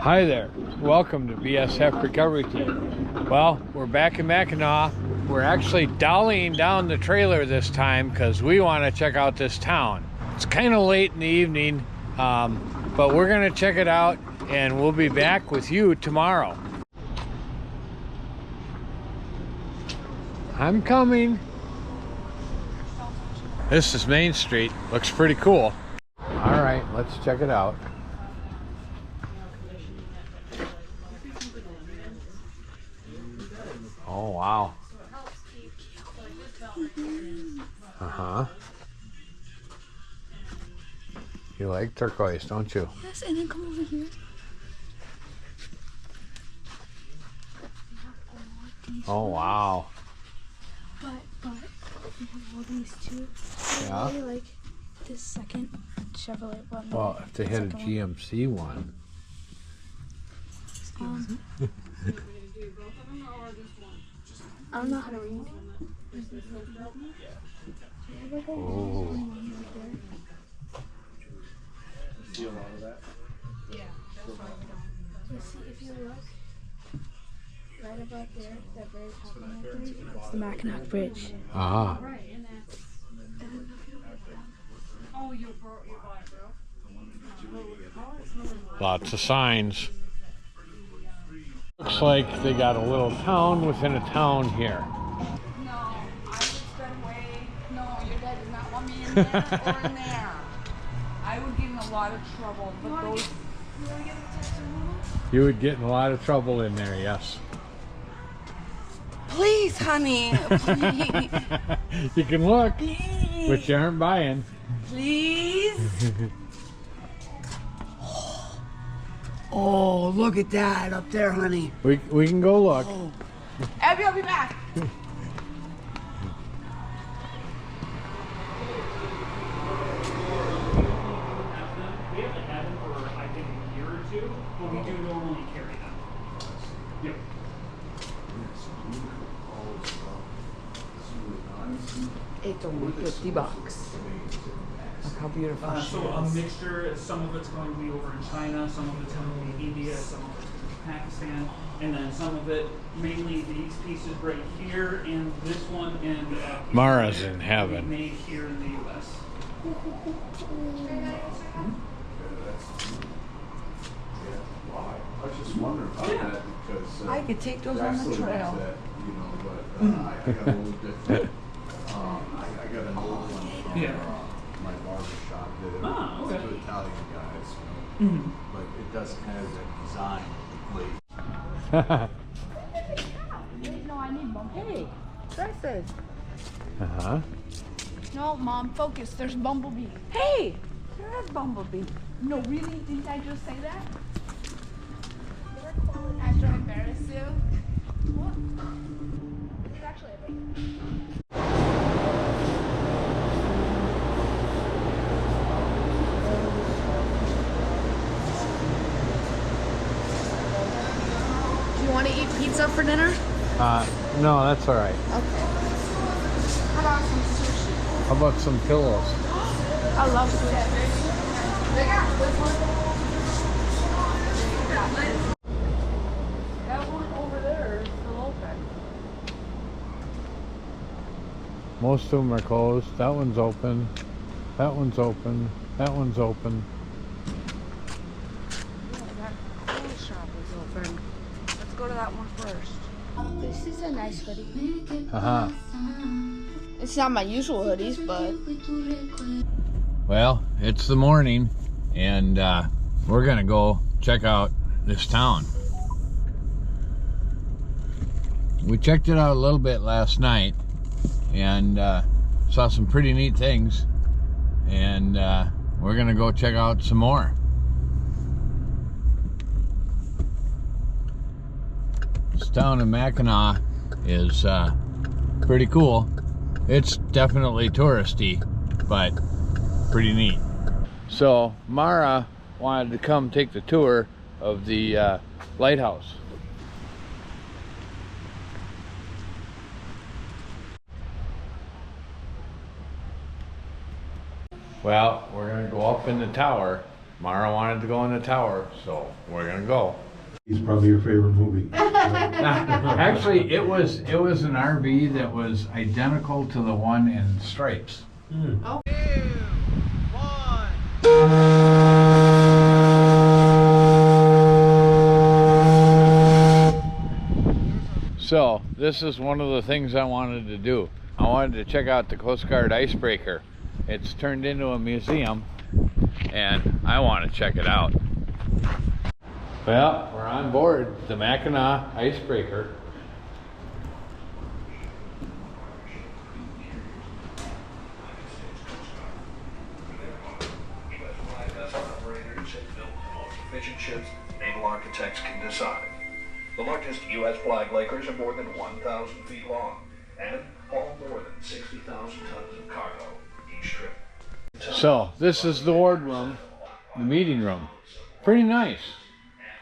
Hi there, welcome to BSF Recovery Team. Well, we're back in Mackinac. We're actually dollying down the trailer this time because we want to check out this town. It's kind of late in the evening, but we're going to check it out and we'll be back with you tomorrow. I'm coming. This is Main Street. Looks pretty cool. All right, let's check it out. Oh, wow. Uh-huh. You like turquoise, don't you? Yes, and then come over here. Oh, wow. But we have all these too. Yeah. I really like this second Chevrolet one. Well, if they had a GMC one. I don't know how to read. Oh. See a lot of that? Yeah. You see, if you look right about there, that very top one right there, it's the Mackinac Bridge. Ah. Lots of signs. Looks like they got a little town within a town here. No, I would spend way. No, your dad does not want me in there or in there. I would get in a lot of trouble. But those. You would get in a lot of trouble in there, yes. Please, honey. Please. You can look, Please. but you aren't buying. Please. Oh, look at that up there, honey. We can go look. Oh. Abby, I'll be back. We haven't had them for, I think, a year or two, but we do normally carry them. Yep. It's only $50. Look how beautiful she So a is. mixture, some of it's going to be over in China, some of it's going to be India, some of it's going to be Pakistan, and then some of it, mainly these pieces right here, and this one, and Mara's in heaven. made here in the U.S. I was just wondering about that because I could take those on the Jackson trail. has that, you know, but I got a little different. I got an old one from Yeah. my barber shop that it Ah, was okay. two Italian guys, you know, but it doesn't have that design plate. No, I need Mom. Hey, dresses. Uh-huh. No, Mom, focus. There's Bumblebee. Hey, there is Bumblebee. No, really? Didn't I just say that? After I embarrass you. What? It's actually a big. Do you want to eat pizza for dinner? No, that's all right. Okay. How about some sushi? How about some pillows? I love sushi. That one over there is still open. Most of them are closed. That one's open. That one's open. That one's open. That clothes shop is open. Let's go to that one first. This is a nice hoodie. Uh-huh. It's not my usual hoodies, but Well, it's the morning, and we're gonna go check out this town. We checked it out a little bit last night, and saw some pretty neat things, and we're gonna go check out some more. This town in Mackinac is pretty cool. It's definitely touristy, but pretty neat. So Mara wanted to come take the tour of the lighthouse. Well, we're gonna go up in the tower Mara wanted to go in the tower, so we're gonna go. It's probably your favorite movie. Actually, it was an RV that was identical to the one in Stripes. So this is one of the things I wanted to do. I wanted to check out the Coast Guard Icebreaker. It's turned into a museum and I want to check it out. Well, we're on board the Mackinac Icebreaker. Efficient ships, naval architects can decide. The largest U.S. flag lakers are more than 1,000 feet long and haul more than 60,000 tons of cargo each trip. So this is the ward room, the meeting room. Pretty nice.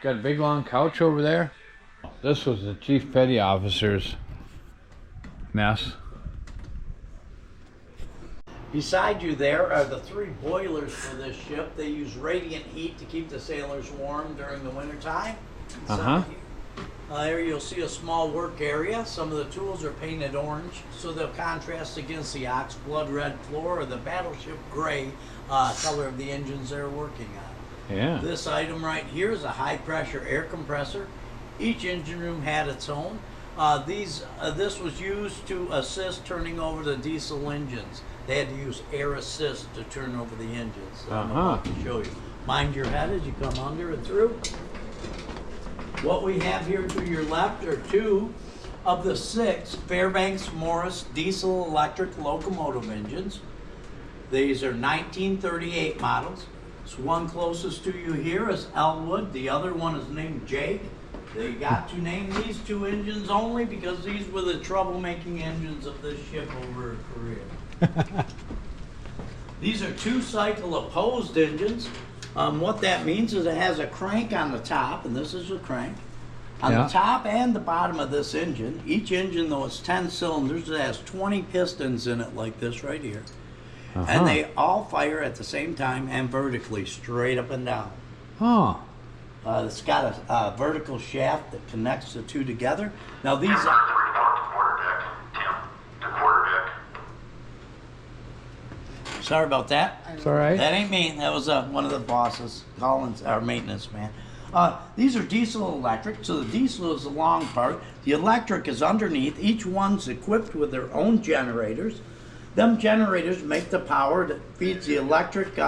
Got a big long couch over there. This was the Chief Petty Officer's mess. Beside you there are the 3 boilers for this ship. They use radiant heat to keep the sailors warm during the winter time. There you'll see a small work area. Some of the tools are painted orange, so they'll contrast against the ox blood red floor or the battleship gray color of the engines they're working on. Yeah. This item right here is a high pressure air compressor. Each engine room had its own. This was used to assist turning over the diesel engines. They had to use air assist to turn over the engines. So I'm about to show you. Mind your head as you come under and through. What we have here to your left are 2 of the 6 Fairbanks Morris diesel electric locomotive engines. These are 1938 models. This one closest to you here is Elwood. The other one is named Jake. They got to name these 2 engines only because these were the troublemaking engines of this ship over Korea. These are 2-cycle opposed engines. What that means is it has a crank on the top, and this is a crank. On the top and the bottom of this engine, each engine, though it's 10 cylinders, it has 20 pistons in it like this right here. And they all fire at the same time and vertically, straight up and down. It's got a vertical shaft that connects the 2 together. Now these Sorry about that. It's all right. That ain't me. That was one of the bosses, Collins, our maintenance man. These are diesel electric, so the diesel is the long part. The electric is underneath. Each one's equipped with their own generators. Them generators make the power that feeds the electric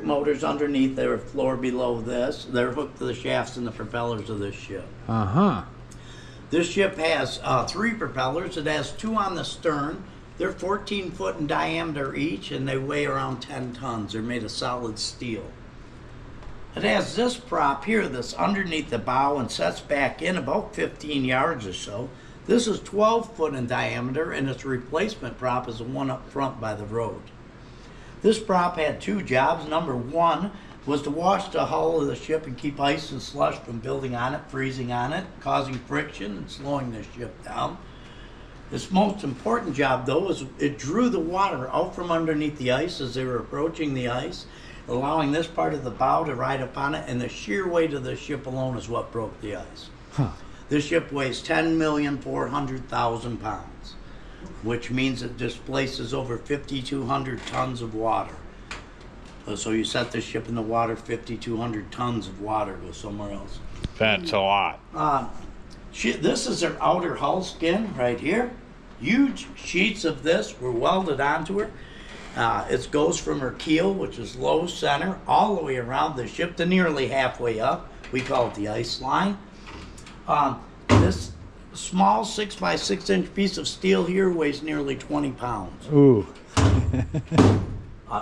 motors underneath their floor below this. They're hooked to the shafts and the propellers of this ship. This ship has 3 propellers. It has 2 on the stern. They're 14 foot in diameter each, and they weigh around 10 tons. They're made of solid steel. It has this prop here that's underneath the bow and sets back in about 15 yards or so. This is 12 foot in diameter, and its replacement prop is the one up front by the road. This prop had 2 jobs. Number 1 was to wash the hull of the ship and keep ice and slush from building on it, freezing on it, causing friction and slowing the ship down. Its most important job, though, is it drew the water out from underneath the ice as they were approaching the ice, allowing this part of the bow to ride upon it, and the sheer weight of the ship alone is what broke the ice. This ship weighs 10,400,000 pounds, which means it displaces over 5,200 tons of water. So you set this ship in the water, 5,200 tons of water goes somewhere else. That's a lot. This is her outer hull skin right here. Huge sheets of this were welded onto her. It goes from her keel, which is low center, all the way around the ship to nearly halfway up. We call it the ice line. This small 6 by 6 inch piece of steel here weighs nearly 20 pounds. Ooh.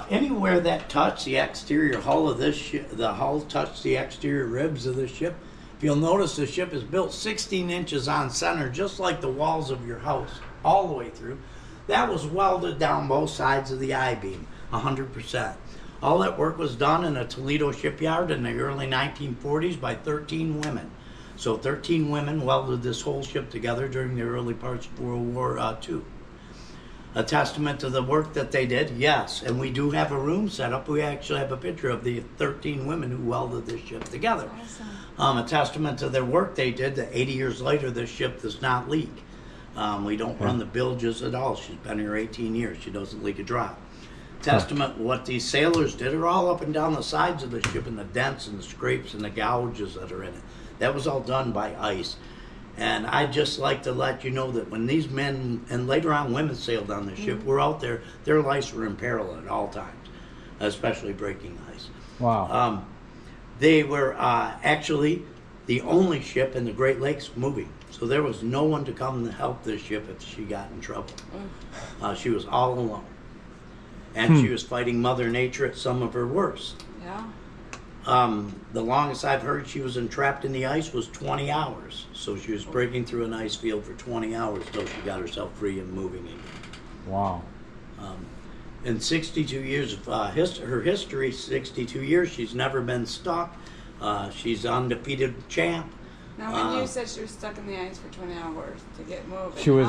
Anywhere that touched the exterior hull of this ship, the hull touched the exterior ribs of the ship. If you'll notice, the ship is built 16 inches on center, just like the walls of your house, all the way through. That was welded down both sides of the I-beam, 100%. All that work was done in a Toledo shipyard in the early 1940s by 13 women. So 13 women welded this whole ship together during the early parts of World War II. A testament to the work that they did, yes. And we do have a room set up. We actually have a picture of the 13 women who welded this ship together. A testament to their work they did, that 80 years later this ship does not leak. We don't run the bilges at all. She's been here 18 years. She doesn't leak a drop. Testament what these sailors did are all up and down the sides of the ship, and the dents and the scrapes and the gouges that are in it. That was all done by ice. And I'd just like to let you know that when these men, and later on women sailed on the ship, were out there, their lives were in peril at all times, especially breaking ice. Wow. They were actually the only ship in the Great Lakes moving. So there was no one to come and help this ship if she got in trouble. She was all alone. And she was fighting Mother Nature at some of her worst. Yeah. The longest I've heard she was entrapped in the ice was 20 hours. So she was breaking through an ice field for 20 hours till she got herself free and moving again. Wow. In 62 years of her history, 62 years, she's never been stuck. She's undefeated champ. Now, when you said she was stuck in the ice for 20 hours to get moving, She was-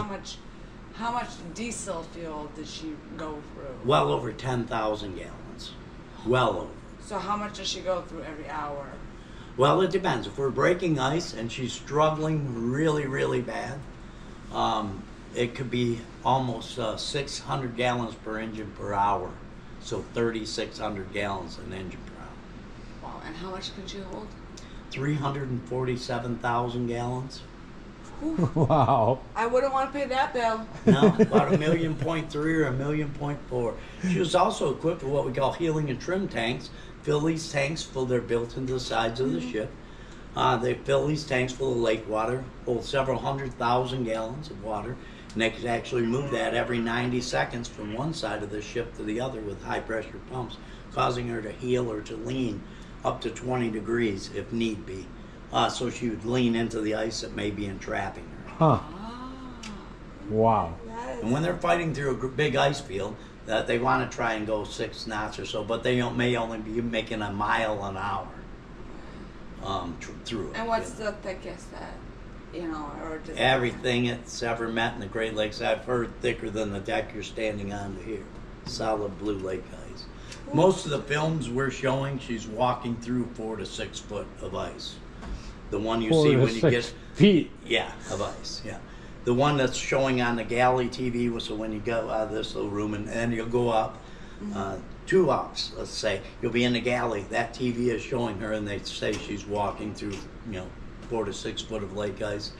how much diesel fuel did she go through? Well over 10,000 gallons. Well over. So how much does she go through every hour? Well, it depends. If we're breaking ice and she's struggling really, really bad, it could be almost 600 gallons per engine per hour. So 3,600 gallons an engine per hour. Wow, and how much can she hold? 347,000 gallons. Wow. I wouldn't want to pay that bill. No, about 1.3 million or 1.4 million. She was also equipped with what we call healing and trim tanks. Fill these tanks full, they're built into the sides of the ship. They fill these tanks full of lake water, hold several 100,000 gallons of water, and they could actually move that every 90 seconds from one side of the ship to the other with high pressure pumps, causing her to heal or to lean up to 20 degrees if need be. So she would lean into the ice that may be entrapping her. Huh. Wow. And when they're fighting through a big ice field, that they want to try and go 6 knots or so, but they may only be making a mile an hour through it. And what's the thickest that, or does Everything it's ever met in the Great Lakes, I've heard thicker than the deck you're standing on to here. Solid blue lake ice. Most of the films we're showing, she's walking through 4 to 6 foot of ice. The one you 4 see to when you 6 get feet. Yeah, of ice. Yeah, the one that's showing on the galley TV was so when you go out of this little room and then you'll go up 2 ups. Let's say you'll be in the galley. That TV is showing her, and they say she's walking through 4 to 6 foot of lake ice,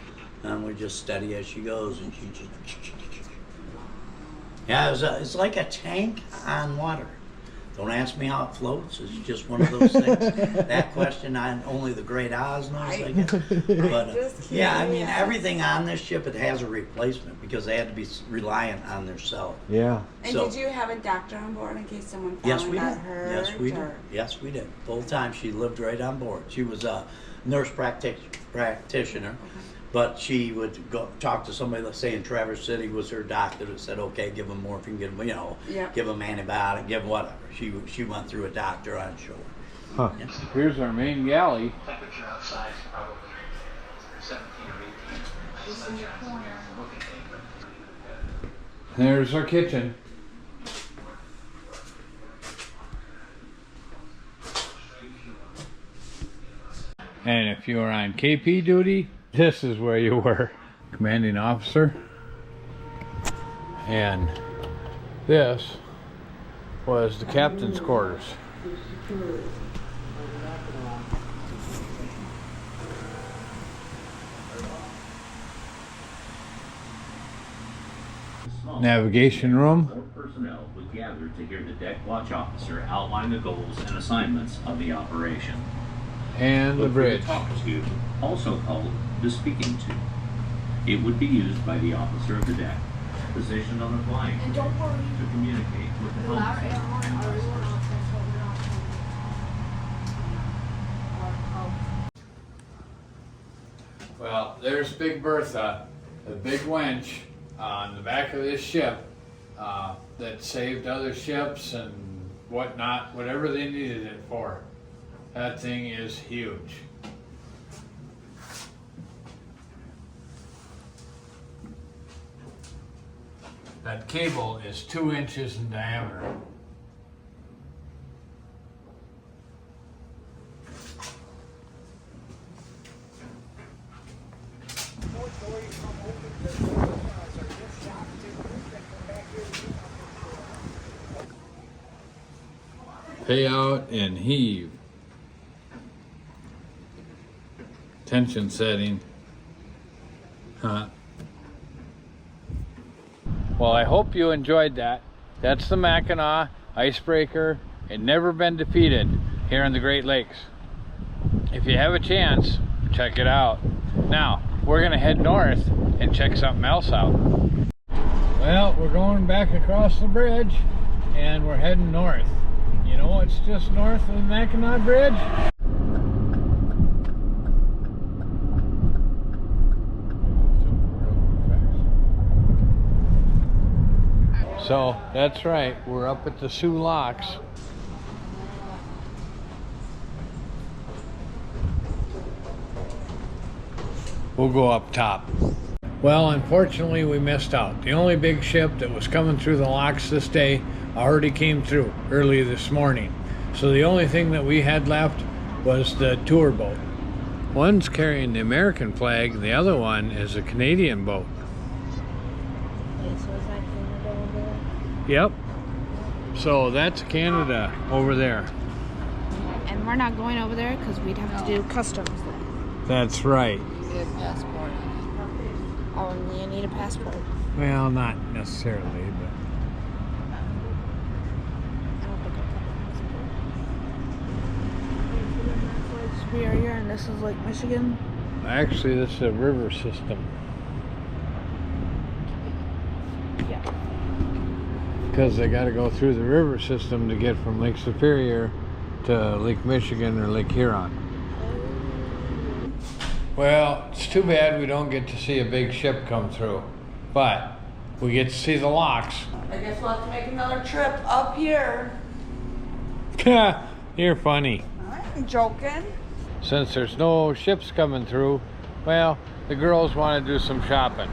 and we're just steady as she goes, and she just it's like a tank on water. Don't ask me how it floats. It's just one of those things. That question, only the great Oz knows, I guess. But yeah, I mean, everything on this ship, it has a replacement because they had to be reliant on themselves. Yeah. And So- did you have a doctor on board in case someone Yes, finally we got did. hurt? Yes, we did. or- Yes, we did. Full time, she lived right on board. She was a nurse practitioner, but she would go talk to somebody, let's say in Traverse City was her doctor that said, okay, give them morphine, give them, give them antibiotic, give them whatever. She went through a doctor on shore. Huh. Here's our main galley. Temperature outside is probably 17 or 18. There's our kitchen. And if you were on KP duty, this is where you were. Commanding officer. And this was the captain's quarters. Navigation room. Personnel would gather to hear the deck watch officer outline the goals and assignments of the operation. And the bridge. Talk tube, also called the speaking tube. It would be used by the officer of the deck, positioned on the flying tube, to communicate with the helmsman. Well, there's Big Bertha, the big wench on the back of this ship that saved other ships and whatnot, whatever they needed it for. That thing is huge. That cable is 2 inches in diameter. Pay out and heave. Tension setting. Huh. Well, I hope you enjoyed that. That's the Mackinac Icebreaker. It never been defeated here in the Great Lakes. If you have a chance, check it out. Now, we're gonna head north and check something else out. Well, we're going back across the bridge and we're heading north. You know what's just north of the Mackinac Bridge? So, that's right, we're up at the Soo Locks. We'll go up top. Well, unfortunately, we missed out. The only big ship that was coming through the locks this day already came through early this morning. So the only thing that we had left was the tour boat. One's carrying the American flag, the other one is a Canadian boat. Okay, so is that Canada over there? Yep. So that's Canada over there. And we're not going over there because we'd have to do customs there. That's right. Get a passport. Oh, and you need a passport. Well, not necessarily, but... I don't think I have a passport. We are here and this is Lake Michigan. Actually, this is a river system. Yeah. Because they got to go through the river system to get from Lake Superior to Lake Michigan or Lake Huron. Well, it's too bad we don't get to see a big ship come through, but we get to see the locks. I guess we'll have to make another trip up here. You're funny. I'm joking. Since there's no ships coming through, well, the girls want to do some shopping.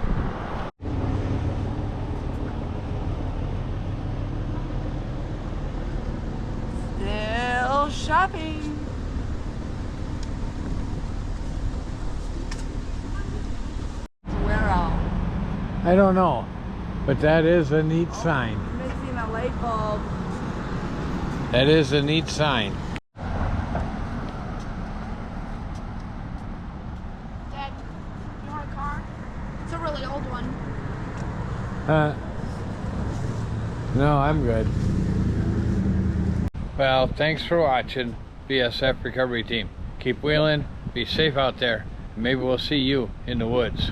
Still shopping. Where all? I don't know, but that is a neat sign. Missing a light bulb. That is a neat sign. Dad, you want a car? It's a really old one. No, I'm good. Well, thanks for watching BSF Recovery Team. Keep wheeling, be safe out there. Maybe we'll see you in the woods.